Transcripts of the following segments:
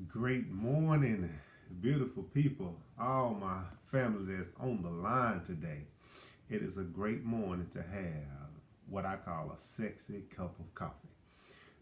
Great morning, beautiful people, all my family that's on the line today. It is a great morning to have what I call a sexy cup of coffee.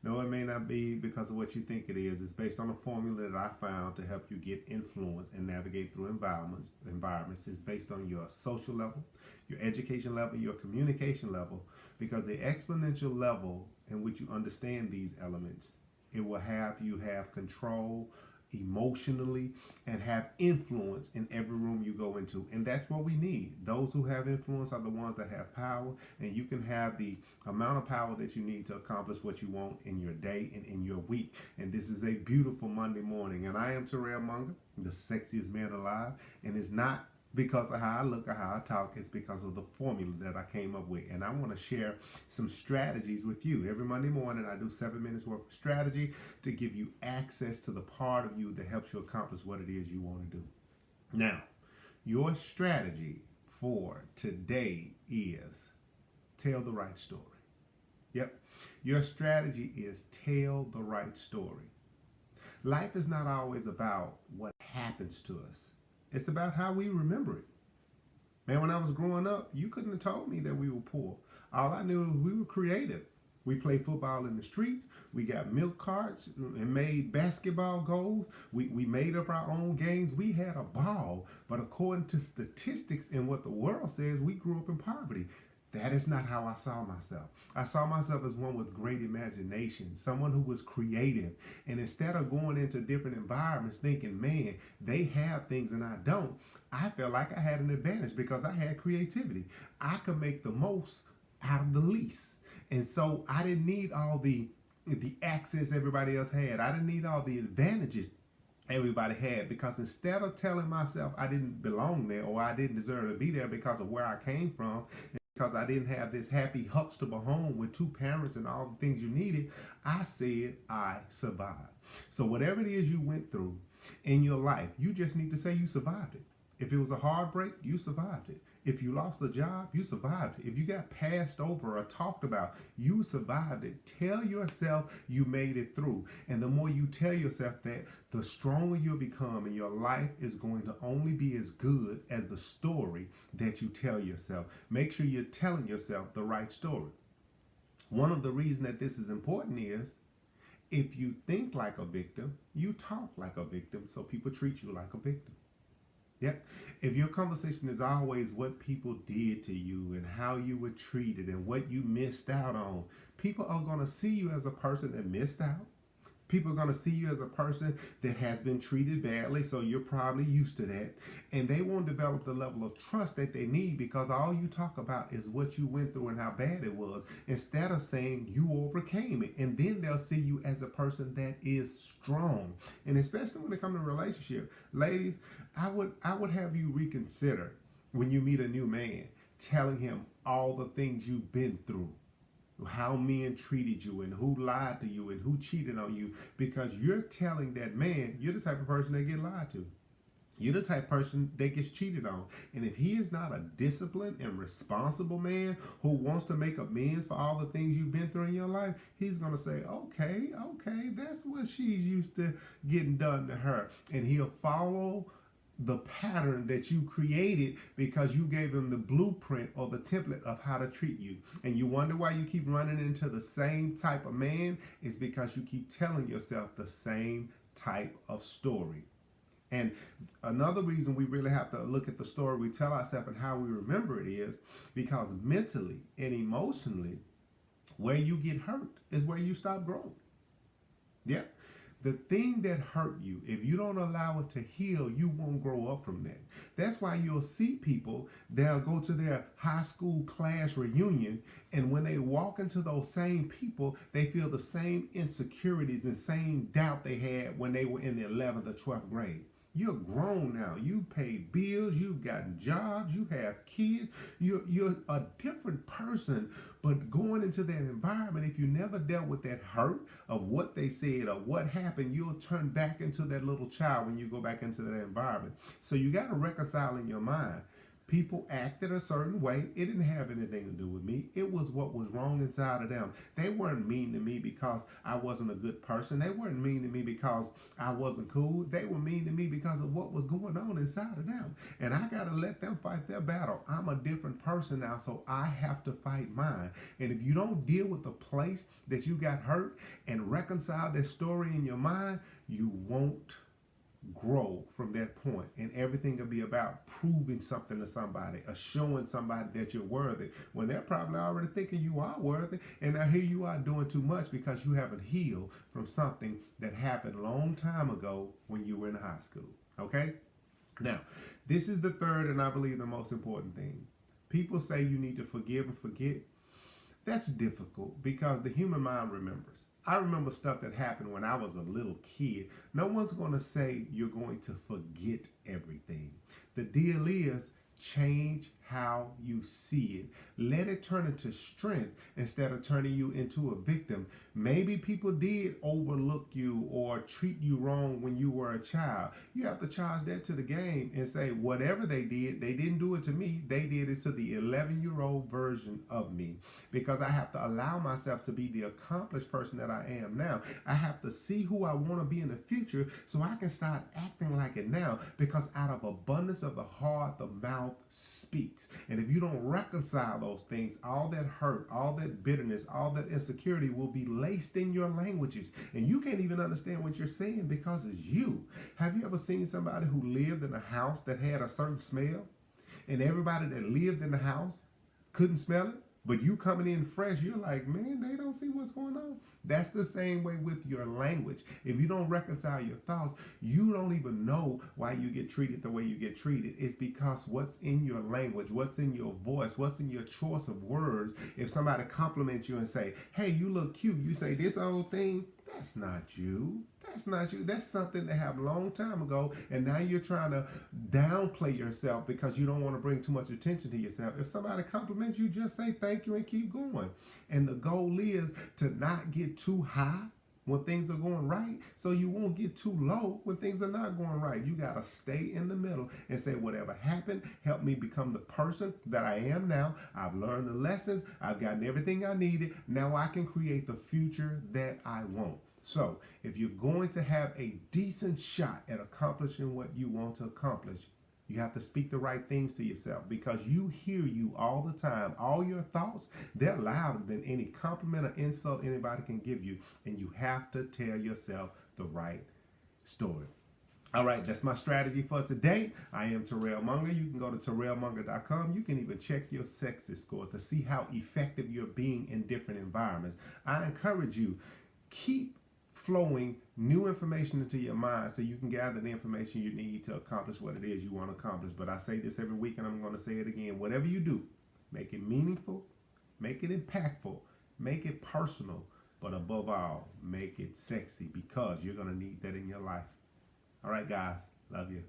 No, it may not be because of what you think it is. It's based on a formula that I found to help you get influence and navigate through environments. It's based on your social level, your education level, your communication level, because the exponential level in which you understand these elements, it will have you have control emotionally and have influence in every room you go into. And that's what we need. Those who have influence are the ones that have power, and you can have the amount of power that you need to accomplish what you want in your day and in your week. And this is a beautiful Monday morning. And I am Terrell Munger, the sexiest man alive. And it's not because of how I look or how I talk, it's because of the formula that I came up with. And I want to share some strategies with you. Every Monday morning, I do 7 minutes worth of strategy to give you access to the part of you that helps you accomplish what it is you want to do. Now, your strategy for today is tell the right story. Yep. Your strategy is tell the right story. Life is not always about what happens to us. It's about how we remember it. Man, when I was growing up, you couldn't have told me that we were poor. All I knew was we were creative. We played football in the streets. We got milk carts and made basketball goals. We made up our own games. We had a ball. But according to statistics and what the world says, we grew up in poverty. That is not how I saw myself. I saw myself as one with great imagination, someone who was creative. And instead of going into different environments thinking, man, they have things and I don't, I felt like I had an advantage because I had creativity. I could make the most out of the least. And so I didn't need all the access everybody else had. I didn't need all the advantages everybody had, because instead of telling myself I didn't belong there or I didn't deserve to be there because of where I came from, because I didn't have this happy Huxtable home with two parents and all the things you needed, I said I survived. So whatever it is you went through in your life, you just need to say you survived it. If it was a heartbreak, you survived it. If you lost a job, you survived it. If you got passed over or talked about, you survived it. Tell yourself you made it through. And the more you tell yourself that, the stronger you'll become, and your life is going to only be as good as the story that you tell yourself. Make sure you're telling yourself the right story. One of the reasons that this is important is if you think like a victim, you talk like a victim, so people treat you like a victim. Yep. If your conversation is always what people did to you and how you were treated and what you missed out on, people are going to see you as a person that missed out. People are going to see you as a person that has been treated badly, so you're probably used to that. And they won't develop the level of trust that they need because all you talk about is what you went through and how bad it was, instead of saying you overcame it. And then they'll see you as a person that is strong. And especially when it comes to relationship, ladies, I would have you reconsider when you meet a new man, telling him all the things you've been through, how men treated you and who lied to you and who cheated on you, because you're telling that man you're the type of person that get lied to. You're the type of person that gets cheated on. And if he is not a disciplined and responsible man who wants to make amends for all the things you've been through in your life, he's going to say, okay, that's what she's used to getting done to her. And he'll follow the pattern that you created because you gave him the blueprint or the template of how to treat you. And you wonder why you keep running into the same type of man. It's because you keep telling yourself the same type of story. And another reason we really have to look at the story we tell ourselves and how we remember it is because mentally and emotionally, where you get hurt is where you stop growing. Yeah. The thing that hurt you, if you don't allow it to heal, you won't grow up from that. That's why you'll see people, they'll go to their high school class reunion, and when they walk into those same people, they feel the same insecurities and same doubt they had when they were in the 11th or 12th grade. You're grown now. You've paid bills. You've gotten jobs. You have kids. You're a different person. But going into that environment, if you never dealt with that hurt of what they said or what happened, you'll turn back into that little child when you go back into that environment. So you got to reconcile in your mind. People acted a certain way. It didn't have anything to do with me. It was what was wrong inside of them. They weren't mean to me because I wasn't a good person. They weren't mean to me because I wasn't cool. They were mean to me because of what was going on inside of them. And I got to let them fight their battle. I'm a different person now, so I have to fight mine. And if you don't deal with the place that you got hurt and reconcile that story in your mind, you won't grow from that point, and everything will be about proving something to somebody or showing somebody that you're worthy when they're probably already thinking you are worthy, and now here you are doing too much because you haven't healed from something that happened a long time ago when you were in high school. Okay, now this is the third and I believe the most important thing. People say you need to forgive and forget. That's difficult because the human mind remembers. I remember stuff that happened when I was a little kid. No one's going to say you're going to forget everything. The deal is change how you see it. Let it turn into strength instead of turning you into a victim. Maybe people did overlook you or treat you wrong when you were a child. You have to charge that to the game and say, whatever they didn't do it to me. They did it to the 11-year-old version of me, because I have to allow myself to be the accomplished person that I am now. I have to see who I want to be in the future so I can start acting like it now, because out of abundance of the heart, the mouth speaks. And if you don't reconcile those things, all that hurt, all that bitterness, all that insecurity will be laced in your languages. And you can't even understand what you're saying because it's you. Have you ever seen somebody who lived in a house that had a certain smell, and everybody that lived in the house couldn't smell it? But you coming in fresh, you're like, man, they don't see what's going on. That's the same way with your language. If you don't reconcile your thoughts, you don't even know why you get treated the way you get treated. It's because what's in your language, what's in your voice, what's in your choice of words. If somebody compliments you and say, hey, you look cute, you say this old thing, that's not you. That's not you. That's something that happened a long time ago, and now you're trying to downplay yourself because you don't want to bring too much attention to yourself. If somebody compliments you, just say thank you and keep going. And the goal is to not get too high when things are going right, so you won't get too low when things are not going right. You got to stay in the middle and say, whatever happened, help me become the person that I am now. I've learned the lessons. I've gotten everything I needed. Now I can create the future that I want. So if you're going to have a decent shot at accomplishing what you want to accomplish, you have to speak the right things to yourself, because you hear you all the time. All your thoughts, they're louder than any compliment or insult anybody can give you. And you have to tell yourself the right story. All right, that's my strategy for today. I am Terrell Munger. You can go to terrellmunger.com. You can even check your sexy score to see how effective you're being in different environments. I encourage you, keep flowing new information into your mind so you can gather the information you need to accomplish what it is you want to accomplish. But I say this every week, and I'm going to say it again. Whatever you do, make it meaningful, make it impactful, make it personal, but above all, make it sexy, because you're going to need that in your life. All right, guys. Love you.